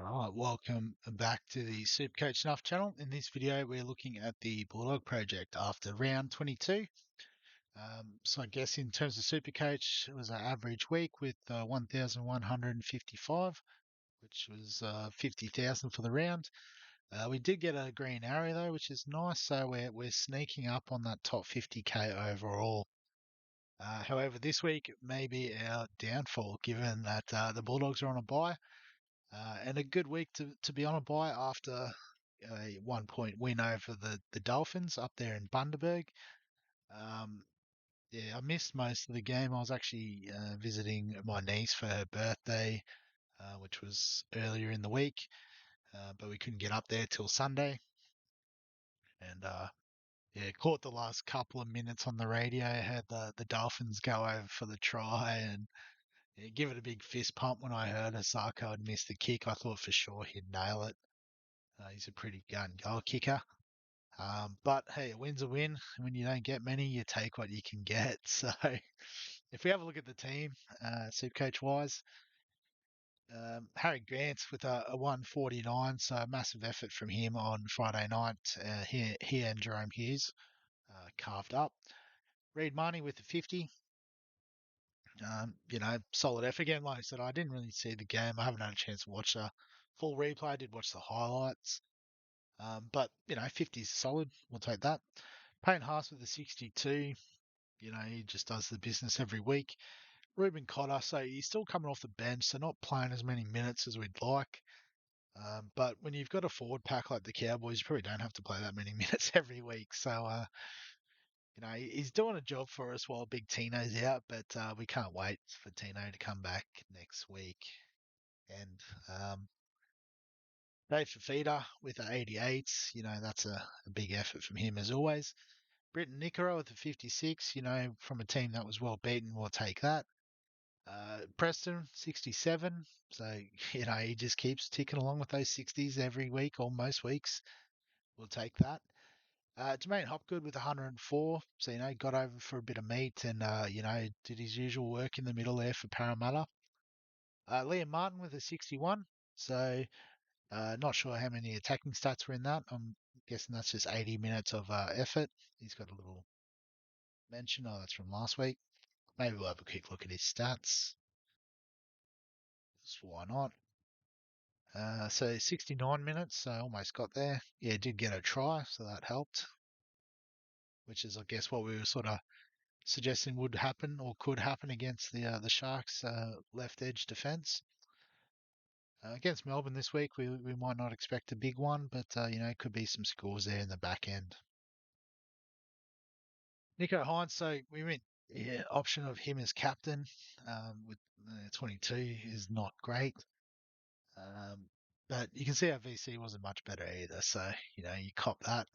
Alright, welcome back to the SuperCoach Snuff channel. In this video, we're looking at the Bulldog Project after round 22. So I guess in terms of SuperCoach, it was an average week with 1,155, which was 50,000 for the round. We did get a green arrow though, which is nice. So we're sneaking up on that top 50k overall. However, this week may be our downfall, given that the Bulldogs are on a bye. And a good week to be on a bye after a 1 point win over the Dolphins up there in Bundaberg. Yeah, I missed most of the game. I was actually visiting my niece for her birthday, which was earlier in the week, but we couldn't get up there till Sunday. And yeah, caught the last couple of minutes on the radio. Had the Dolphins go over for the try and yeah, give it a big fist pump when I heard Osako had missed the kick. I thought for sure he'd nail it. He's a pretty gun goal kicker. But hey, a win's a win. When you don't get many, you take what you can get. So if we have a look at the team, Supercoach wise, Harry Grant with a 149, so a massive effort from him on Friday night. He and Jerome Hughes carved up. Reed Marnie with the 50. Solid effort again. Like I said, I didn't really see the game. I haven't had a chance to watch a full replay. I did watch the highlights. But 50 is solid. We'll take that. Payne Haas with the 62. He just does the business every week. Ruben Cotter, so he's still coming off the bench, so not playing as many minutes as we'd like. But when you've got a forward pack like the Cowboys, you probably don't have to play that many minutes every week. So, he's doing a job for us while Big Tino's out, but we can't wait for Tino to come back next week. And Dave Fafita with an 88, that's a big effort from him as always. Britton Nickero with a 56, from a team that was well beaten, we'll take that. Preston, 67. So, he just keeps ticking along with those 60s every week or most weeks. We'll take that. Jermaine Hopgood with 104. So, got over for a bit of meat and, did his usual work in the middle there for Parramatta. Liam Martin with a 61. So, not sure how many attacking stats were in that. I'm guessing that's just 80 minutes of effort. He's got a little mention. Oh, that's from last week. Maybe we'll have a quick look at his stats. Just why not? So 69 minutes, so almost got there. Yeah, did get a try, so that helped. Which is, I guess, what we were sort of suggesting would happen or could happen against the Sharks' left edge defence. Against Melbourne this week, we might not expect a big one, but could be some scores there in the back end. Nico Hines, so we went option of him as captain with 22 is not great. But you can see our VC wasn't much better either. So, you cop that.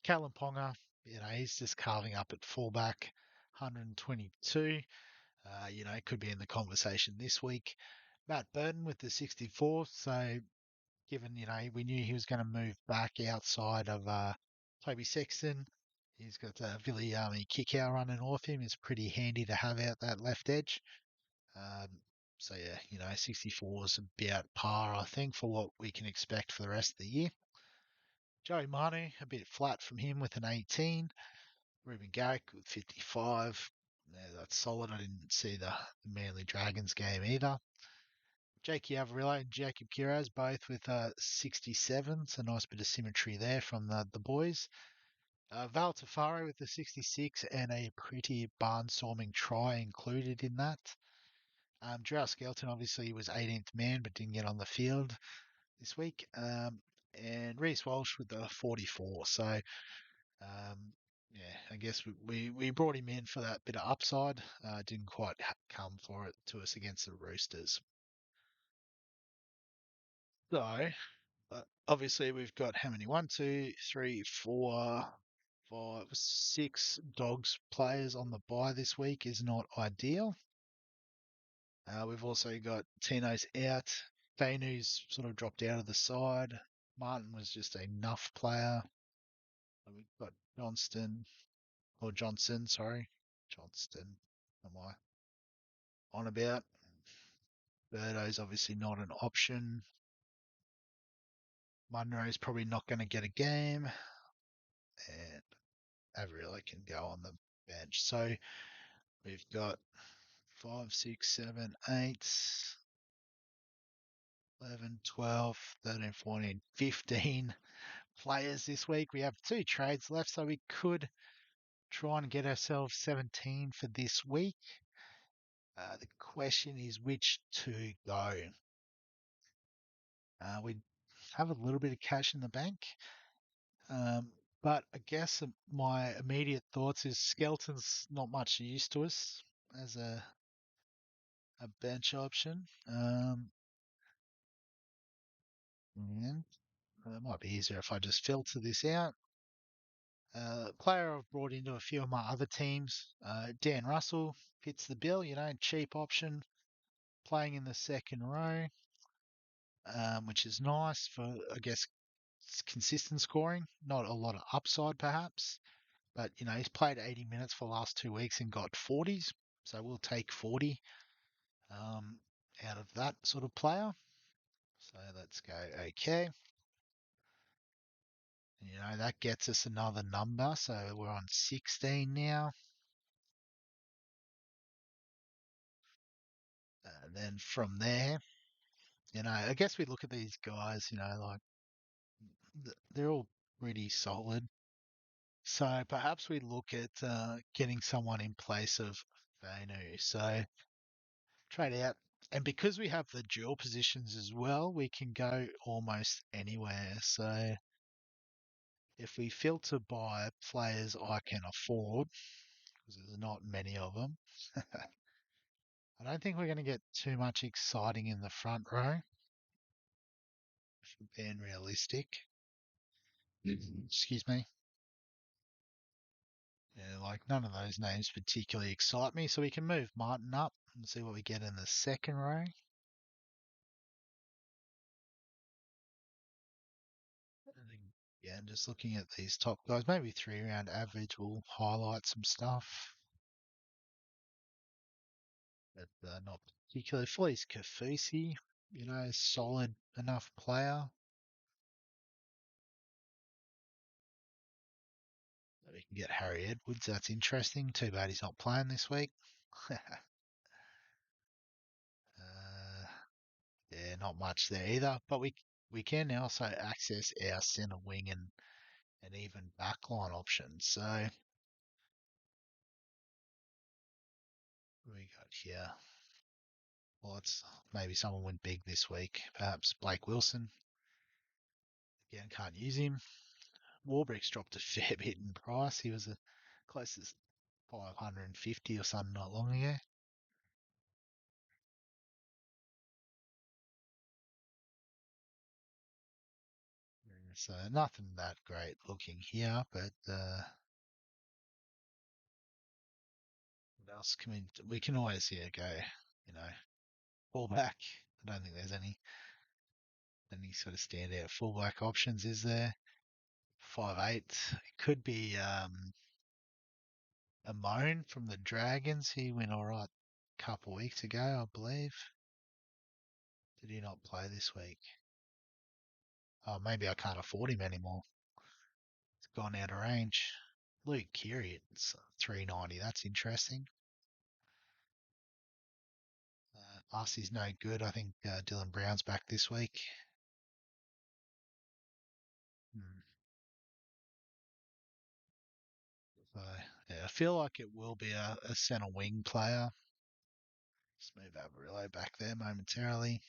Callum Ponga, he's just carving up at fullback, 122. Could be in the conversation this week. Matt Burton with the 64. So, given, we knew he was going to move back outside of Toby Sexton, he's got Viliami Kikau running off him. It's pretty handy to have out that left edge. So yeah, 64 is about par, I think, for what we can expect for the rest of the year. Joey Manu, a bit flat from him with an 18. Ruben Garrick with 55. Yeah, that's solid. I didn't see the Manly Dragons game either. Jakey Avarillo and Jacob Kiraz both with 67. So nice bit of symmetry there from the boys. Val Tafaro with the 66 and a pretty barnstorming try included in that. Jarrell Skelton obviously was 18th man but didn't get on the field this week. And Reece Walsh with the 44. So, yeah, I guess we brought him in for that bit of upside. Didn't quite come for it to us against the Roosters. So, obviously we've got how many? 1, 2, 3, 4, 5, 6 Dogs players on the bye this week is not ideal. We've also got Tino's out. Fainu's sort of dropped out of the side. Martin was just a nuff player. We've got Johnson, sorry. Johnston, am I on about? Birdo's obviously not an option. Munro's probably not going to get a game, and Avril can go on the bench. So we've got 5, 6, 7, 8, 11, 12, 13, 14, 15 players this week. We have 2 trades left, so we could try and get ourselves 17 for this week. The question is which to go. We have a little bit of cash in the bank, but I guess my immediate thoughts is Skelton's not much use to us as a bench option. And it might be easier if I just filter this out. Player I've brought into a few of my other teams, Dan Russell fits the bill, cheap option, playing in the second row, which is nice for, I guess, consistent scoring. Not a lot of upside, perhaps, but he's played 80 minutes for the last 2 weeks and got 40s, so we'll take 40 out of that sort of player. So let's go okay. That gets us another number, so we're on 16 now. And then from there, I guess we look at these guys, like they're all pretty solid. So perhaps we look at getting someone in place of Vanu. So trade out. And because we have the dual positions as well, we can go almost anywhere. So if we filter by players I can afford, because there's not many of them, I don't think we're going to get too much exciting in the front row, if we're being realistic. Excuse me. Yeah, like none of those names particularly excite me, so we can move Martin up and see what we get in the second row. Yeah, just looking at these top guys, maybe 3-round average will highlight some stuff. But not particularly. Felice Kafusi, solid enough player. We can get Harry Edwards, that's interesting. Too bad he's not playing this week. Yeah, not much there either. But we can also access our centre wing and even backline options. So what do we got here? Well, it's maybe someone went big this week. Perhaps Blake Wilson. Again, can't use him. Warbrick's dropped a fair bit in price. He was the closest 550 or something not long ago. So nothing that great looking here, but what else can we can always here go, fullback. I don't think there's any sort of standout fullback options, is there? 5'8". It could be Amon from the Dragons. He went all right a couple of weeks ago, I believe. Did he not play this week? Oh, maybe I can't afford him anymore. He's gone out of range. Luke Keary, it's 390. That's interesting. Arcee's no good. I think Dylan Brown's back this week. Hmm. So, yeah, I feel like it will be a centre wing player. Just move Avarillo back there momentarily.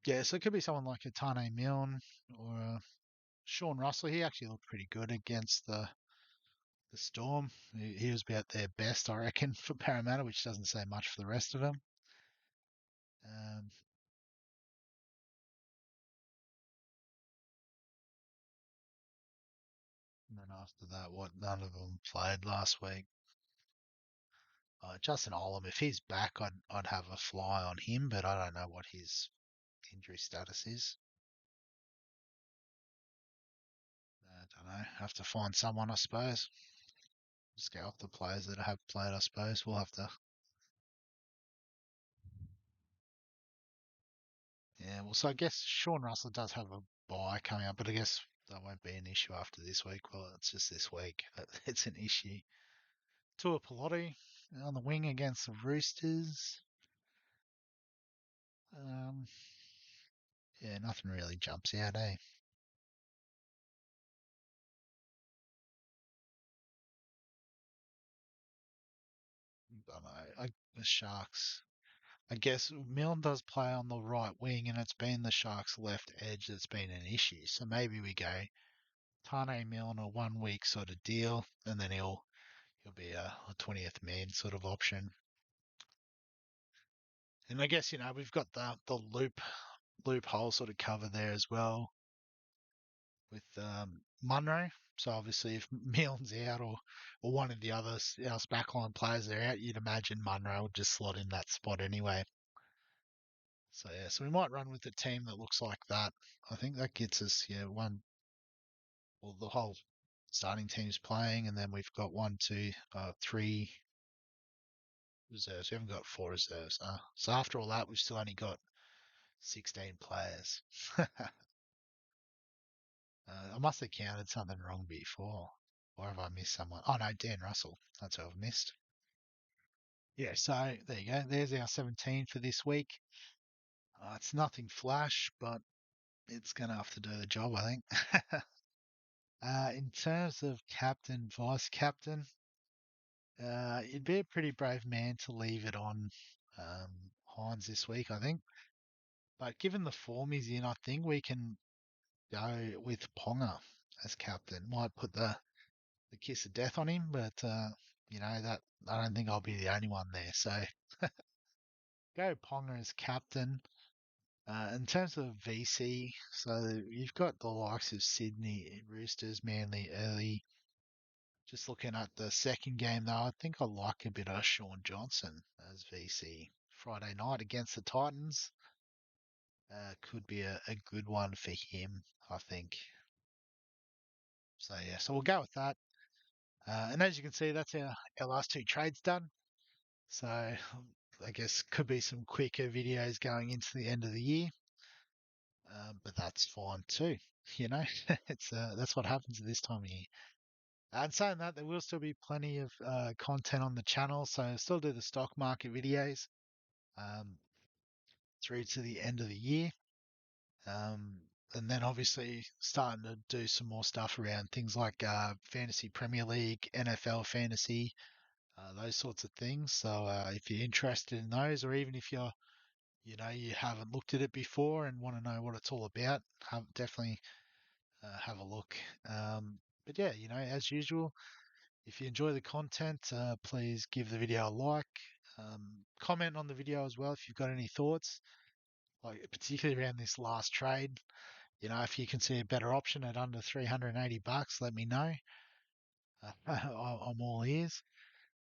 Yeah, so it could be someone like a Tane Milne or Sean Russell. He actually looked pretty good against the Storm. He was about their best, I reckon, for Parramatta, which doesn't say much for the rest of them. Um, and then after that, what none of them played last week. Justin Olam, if he's back, I'd have a fly on him, but I don't know what his injury status is. I don't know. Have to find someone, I suppose. Just go off the players that have played, I suppose. Yeah, well, so I guess Sean Russell does have a bye coming up, but I guess that won't be an issue after this week. Well, it's just this week. It's an issue. Tua Pilotti on the wing against the Roosters. Um, yeah, nothing really jumps out, eh? I don't know. The Sharks. I guess Milne does play on the right wing, and it's been the Sharks' left edge that's been an issue. So maybe we go Tane Milne a 1 week sort of deal, and then he'll be a 20th man sort of option. And I guess we've got the loophole sort of cover there as well with Munro. So obviously, if Milne's out or one of the others, else backline players are out, you'd imagine Munro would just slot in that spot anyway. So yeah, so we might run with a team that looks like that. I think that gets us one. Well, the whole starting team's playing, and then we've got one, two, three reserves. We haven't got four reserves. So after all that, we've still only got 16 players. I must have counted something wrong before. Or have I missed someone? Oh no, Dan Russell. That's who I've missed. Yeah, so there you go. There's our 17 for this week. It's nothing flash, but it's going to have to do the job, I think. In terms of captain, vice captain, you'd be a pretty brave man to leave it on Hines this week, I think. But given the form he's in, I think we can go with Ponga as captain. Might put the kiss of death on him, but that I don't think I'll be the only one there. So go Ponga as captain. In terms of VC, so you've got the likes of Sydney Roosters, Manly early. Just looking at the second game though, I think I like a bit of Sean Johnson as VC. Friday night against the Titans could be a good one for him, I think. So yeah, so we'll go with that. And as you can see, that's our last two trades done. So I guess could be some quicker videos going into the end of the year, but that's fine too. You know, it's that's what happens at this time of year. And saying that, there will still be plenty of content on the channel, so still do the stock market videos um, through to the end of the year. And then obviously starting to do some more stuff around things like Fantasy Premier League, NFL Fantasy, those sorts of things. So if you're interested in those, or even if you haven't looked at it before and want to know what it's all about, definitely have a look. But yeah, as usual, if you enjoy the content, please give the video a like. Comment on the video as well if you've got any thoughts, like particularly around this last trade. If you can see a better option at under 380 bucks, let me know. I'm all ears.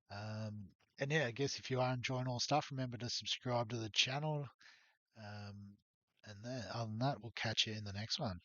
And yeah, I guess if you are enjoying all stuff, remember to subscribe to the channel. Um, and then other than that, we'll catch you in the next one.